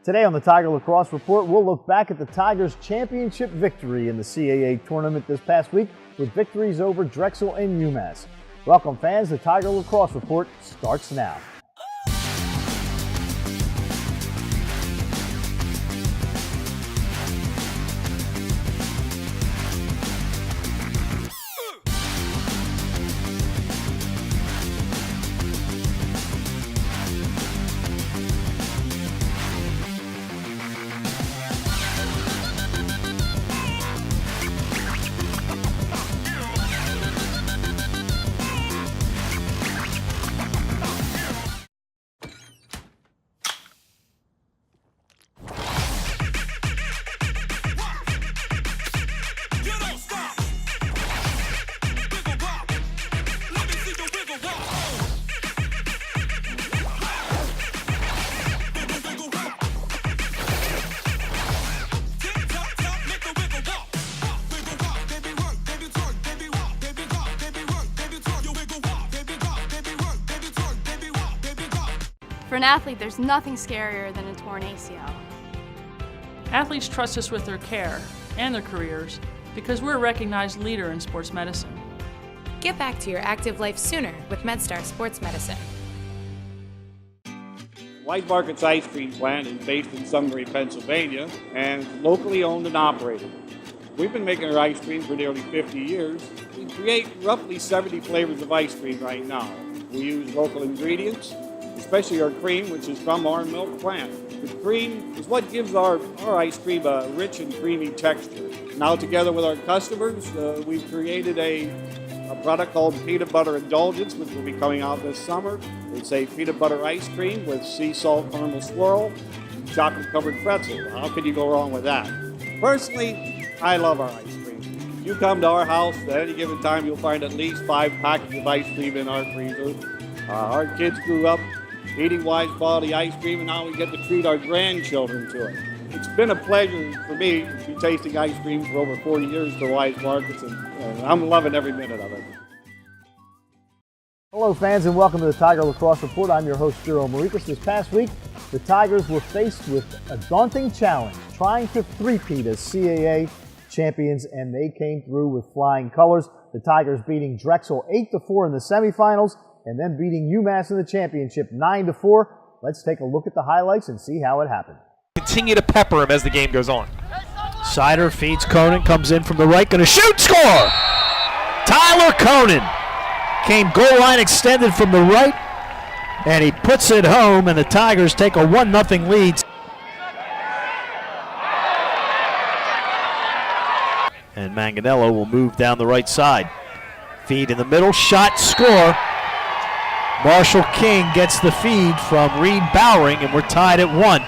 Today on the Tiger Lacrosse Report, we'll look back at the Tigers' championship victory in the CAA tournament this past week with victories over Drexel and UMass. Welcome fans, the Tiger Lacrosse Report starts now. For an athlete, there's nothing scarier than a torn ACL. Athletes trust us with their care and their careers because we're a recognized leader in sports medicine. Get back to your active life sooner with MedStar Sports Medicine. Wise Market's ice cream plant is based in Sunbury, Pennsylvania, and locally owned and operated. We've been making our ice cream for nearly 50 years. We create roughly 70 flavors of ice cream right now. We use local ingredients, especially our cream, which is from our milk plant. The cream is what gives our ice cream a rich and creamy texture. Now, together with our customers, we've created a product called Peanut Butter Indulgence, which will be coming out this summer. It's a peanut butter ice cream with sea salt caramel swirl and chocolate-covered pretzel. How could you go wrong with that? Personally, I love our ice cream. If you come to our house at any given time, you'll find at least 5 packets of ice cream in our freezer. Our kids grew up eating Wise quality ice cream, and now we get to treat our grandchildren to it. It's been a pleasure for me to be tasting ice cream for over 40 years for Wise Markets, and I'm loving every minute of it. Hello fans and welcome to the Tiger Lacrosse Report. I'm your host, Spiro Morekas. This past week, the Tigers were faced with a daunting challenge, trying to three-peat as CAA champions, and they came through with flying colors. The Tigers beating Drexel 8-4 in the semifinals, and then beating UMass in the championship 9-4. Let's take a look at the highlights and see how it happened. Continue to pepper him as the game goes on. Sider feeds Conan, comes in from the right, gonna shoot, score! Tyler Conan came goal line extended from the right, and he puts it home, and the Tigers take a 1-0 lead. And Manganello will move down the right side. Feed in the middle, shot, score. Marshall King gets the feed from Reed Bowering, and we're tied at 1.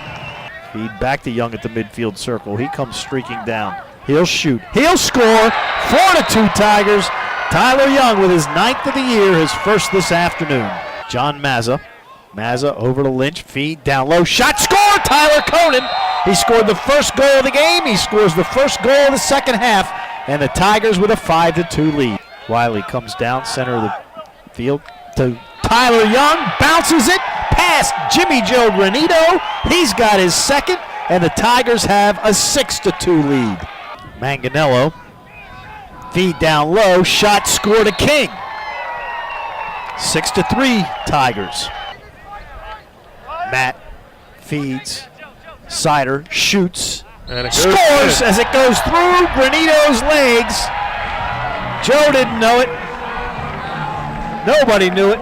Feed back to Young at the midfield circle. He comes streaking down. He'll shoot. He'll score. 4-2 Tigers. Tyler Young with his 9th of the year, his first this afternoon. John Mazza. Mazza over to Lynch. Feed down low. Shot, score! Tyler Conan. He scored the first goal of the game. He scores the first goal of the second half. And the Tigers with a 5-2 lead. Wiley comes down center of the field to Tyler Young, bounces it past Jimmy Joe Granito. He's got his second, and the Tigers have a 6-2 lead. Manganello, feed down low, shot, score to King. 6-3 Tigers. Matt feeds, Sider shoots, and scores as it goes through Granito's legs. Joe didn't know it. Nobody knew it.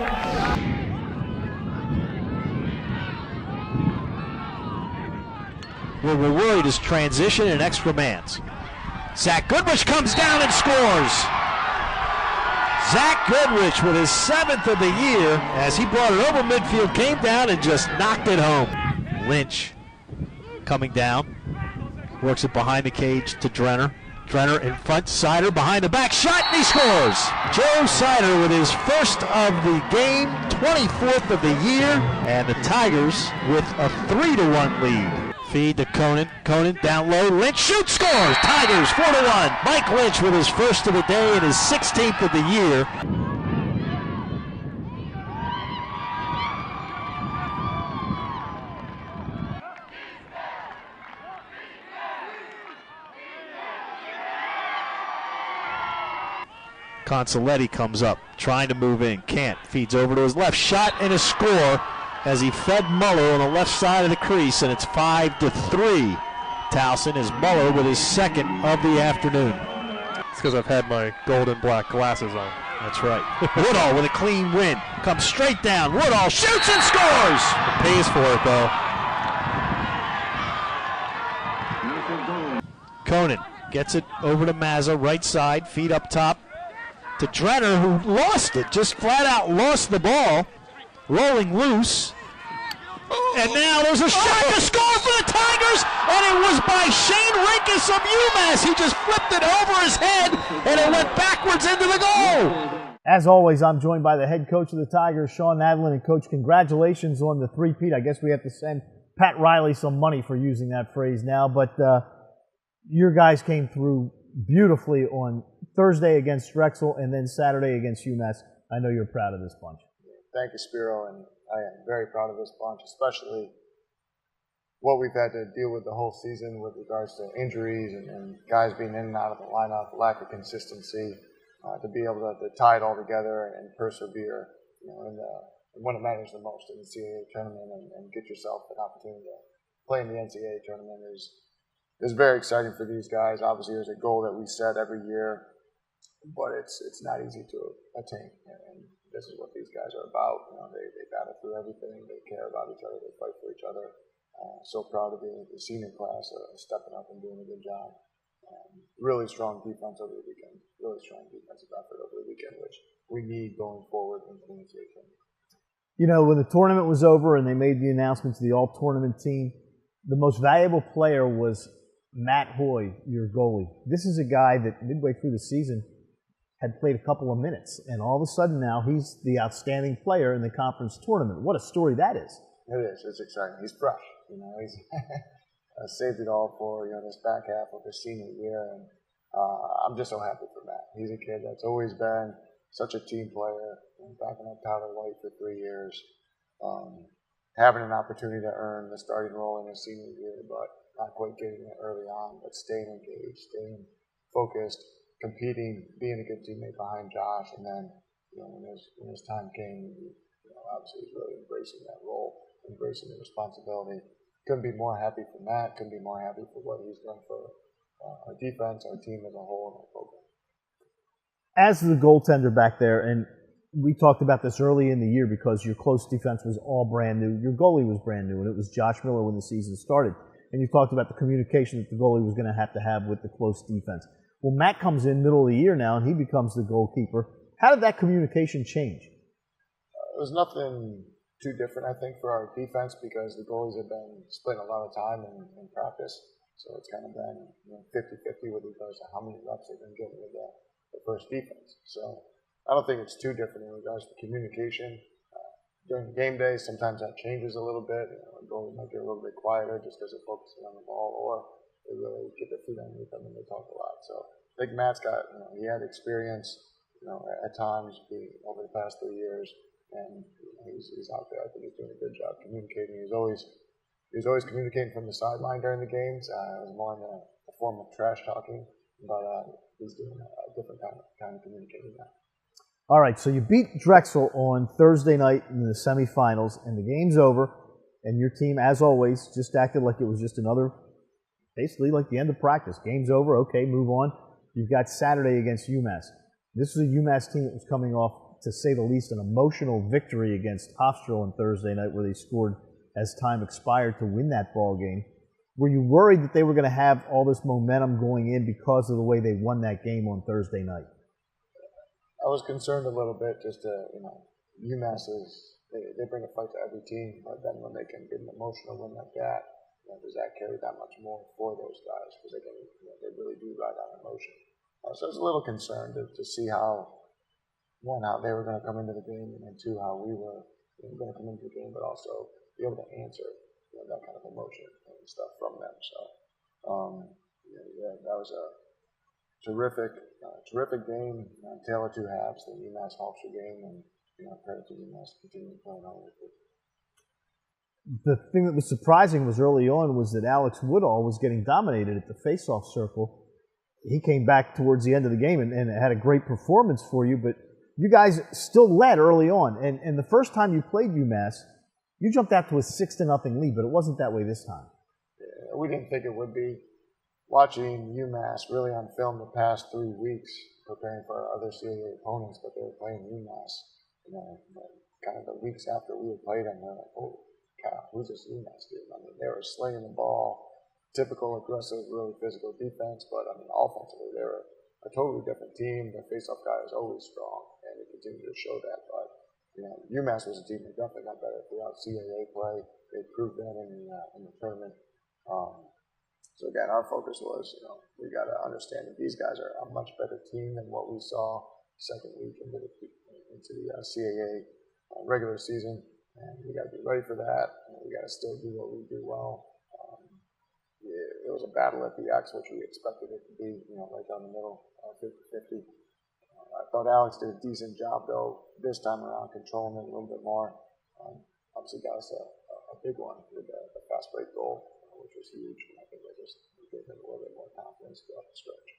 Well, we're worried his transition and extra mans. Zach Goodrich comes down and scores. Zach Goodrich with his 7th of the year as he brought it over midfield, came down and just knocked it home. Lynch coming down, works it behind the cage to Drenner. Drenner in front, Sider behind the back, shot, and he scores! Joe Sider with his first of the game, 24th of the year, and the Tigers with a 3-1 lead. Feed to Conan. Conan down low. Lynch shoots, scores. Tigers 4-1. Mike Lynch with his first of the day and his 16th of the year. Consoletti comes up, trying to move in. Can't. Feeds over to his left. Shot and a score as he fed Muller on the left side of the crease, and it's 5-3. Towson is Muller with his second of the afternoon. It's because I've had my gold and black glasses on. That's right. Woodall with a clean win. Comes straight down. Woodall shoots and scores! Pays for it, though. Conan gets it over to Mazza, right side, feet up top to Drenner, who lost it, just flat out lost the ball, rolling loose. And now there's a shot to score for the Tigers, and it was by Shane Rinkus of UMass. He just flipped it over his head, and it went backwards into the goal. As always, I'm joined by the head coach of the Tigers, Shawn Nadelen. And Coach, congratulations on the three-peat. I guess we have to send Pat Riley some money for using that phrase now, but your guys came through beautifully on Thursday against Drexel and then Saturday against UMass. I know you're proud of this bunch. Thank you, Spiro, and I am very proud of this bunch, especially what we've had to deal with the whole season with regards to injuries and guys being in and out of the lineup, lack of consistency, to be able to tie it all together and persevere, when it matters the most in the CAA tournament and get yourself an opportunity to play in the NCAA tournament is very exciting for these guys. Obviously, there's a goal that we set every year, but it's not easy to attain. And this is what these guys are about. They battle through everything. They care about each other. They fight for each other. So proud of the senior class stepping up and doing a good job. Really strong defense over the weekend. Really strong defensive effort over the weekend, which we need going forward into the NCAA tournament. When the tournament was over and they made the announcement to the all-tournament team, the most valuable player was Matt Hoy, your goalie. This is a guy that midway through the season had played a couple of minutes, and all of a sudden now he's the outstanding player in the conference tournament. What a story that is. It is. It's exciting. He's fresh. He's saved it all for this back half of his senior year, and I'm just so happy for Matt. He's a kid that's always been such a team player, backing up Tyler White for 3 years, having an opportunity to earn the starting role in his senior year, but not quite getting it early on, but staying engaged, staying focused, competing, being a good teammate behind Josh, and then when his time came, obviously he's really embracing that role, embracing the responsibility. Couldn't be more happy for Matt. Couldn't be more happy for what he's done for our defense, our team as a whole, and our program. As the goaltender back there, and we talked about this early in the year because your close defense was all brand new. Your goalie was brand new, and it was Josh Miller when the season started. And you talked about the communication that the goalie was going to have with the close defense. Well, Matt comes in middle of the year now, and he becomes the goalkeeper. How did that communication change? It was nothing too different, I think, for our defense because the goalies have been splitting a lot of time in practice. So it's kind of been 50-50 with regards to how many reps they've been getting with the first defense. So I don't think it's too different in regards to communication. During game day, sometimes that changes a little bit. The goalies might get a little bit quieter just because they're focusing on the ball, or they really get their feet underneath them and they talk a lot. So I think Matt's got, he had experience, at times over the past 3 years, and he's out there. I think he's doing a good job communicating. He was always communicating from the sideline during the games. It was more in a form of trash talking, but he's doing a different kind of communicating now. All right, so you beat Drexel on Thursday night in the semifinals, and the game's over, and your team, as always, just acted like it was just basically like the end of practice. Game's over, okay, move on. You've got Saturday against UMass. This was a UMass team that was coming off, to say the least, an emotional victory against Hofstra on Thursday night where they scored as time expired to win that ball game. Were you worried that they were going to have all this momentum going in because of the way they won that game on Thursday night? I was concerned a little bit just UMass they bring a fight to every team, but then when they can get an emotional win like that, does that carry that much more for those guys? Because they really do ride on emotion. So I was a little concerned to see how they were going to come into the game, and then two, how we were going to come into the game, but also be able to answer that kind of emotion and stuff from them. So that was a terrific game, tale of two halves, the UMass Hofstra game, and credit to UMass continuing playing on with it. The thing that was surprising was early on was that Alex Woodall was getting dominated at the faceoff circle. he came back towards the end of the game and had a great performance for you, but you guys still led early on. And the first time you played UMass, you jumped out to a 6-0 lead, but it wasn't that way this time. Yeah, we didn't think it would be. Watching UMass really on film the past 3 weeks, preparing for our other CAA opponents, but they were playing UMass, kind of the weeks after we had played them, they're like, oh, cow, who's this UMass dude? I mean, they were slinging the ball, typical aggressive, really physical defense, but I mean, offensively, they were a totally different team. Their face-off guy is always strong, and they continue to show that. But UMass was a team that definitely got better throughout CAA play. They proved that in the tournament. So again, our focus was, we got to understand that these guys are a much better team than what we saw second week into the CAA regular season, and we got to be ready for that. And we got to still do what we do well. It was a battle at the X, which we expected it to be, right down the middle, 50-50. I thought Alex did a decent job, though, this time around, controlling it a little bit more. Obviously got us a big one with the fast break goal, which was huge. And I think that just gave him a little bit more confidence throughout the stretch.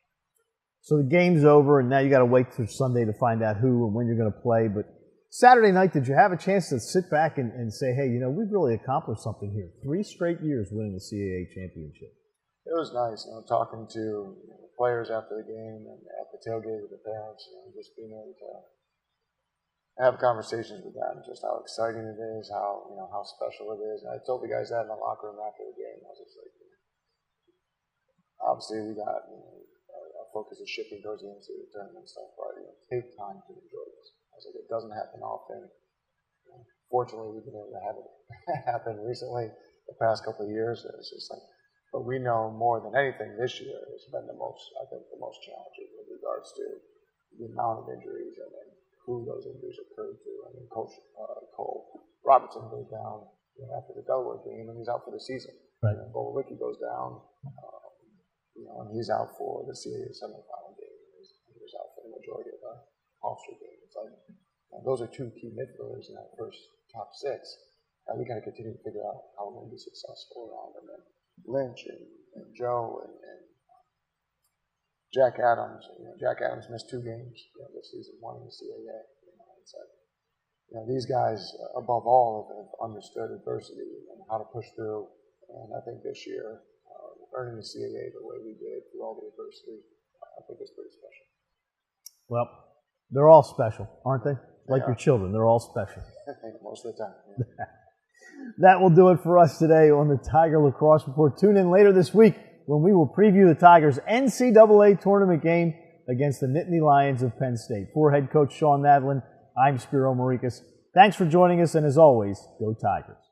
So the game's over, and now you got to wait till Sunday to find out who and when you're going to play. But Saturday night, did you have a chance to sit back and say, hey, we've really accomplished something here? 3 straight years winning the CAA championship. It was nice, talking to players after the game and at the tailgate with the parents, just being able to have conversations with them, just how exciting it is, how special it is. And I told the guys that in the locker room after the game. I was just like, obviously we got our focus is shifting towards the NCAA tournament and stuff, but take time to enjoy this. I was like, it doesn't happen often. Fortunately, we've been able to have it happen recently, the past couple of years. It's just like, but we know more than anything this year has been the most challenging with regards to the amount of injuries and then who those injuries occurred to. I mean, Coach Cole Robertson goes down after the Delaware game, and he's out for the season. Right. Bo Licky goes down, and he's out for the CAA semifinal game. He was out for the majority of the Hofstra game. It's like, those are 2 key midfielders in that first top 6. And we got to continue to figure out how we're going to be successful around them. And Lynch and Joe and Jack Adams. Jack Adams missed 2 games this season, 1 in the CAA. It's like, these guys, above all, have understood adversity and how to push through. And I think this year, earning the CAA the way we did through all the adversity, I think it's pretty special. Well, they're all special, aren't they? Like Your children, they're all special. Most of the time. Yeah. That will do it for us today on the Tiger Lacrosse Report. Tune in later this week when we will preview the Tigers' NCAA tournament game against the Nittany Lions of Penn State. For head coach Shawn Nadelen, I'm Spiro Morekas. Thanks for joining us, and as always, go Tigers.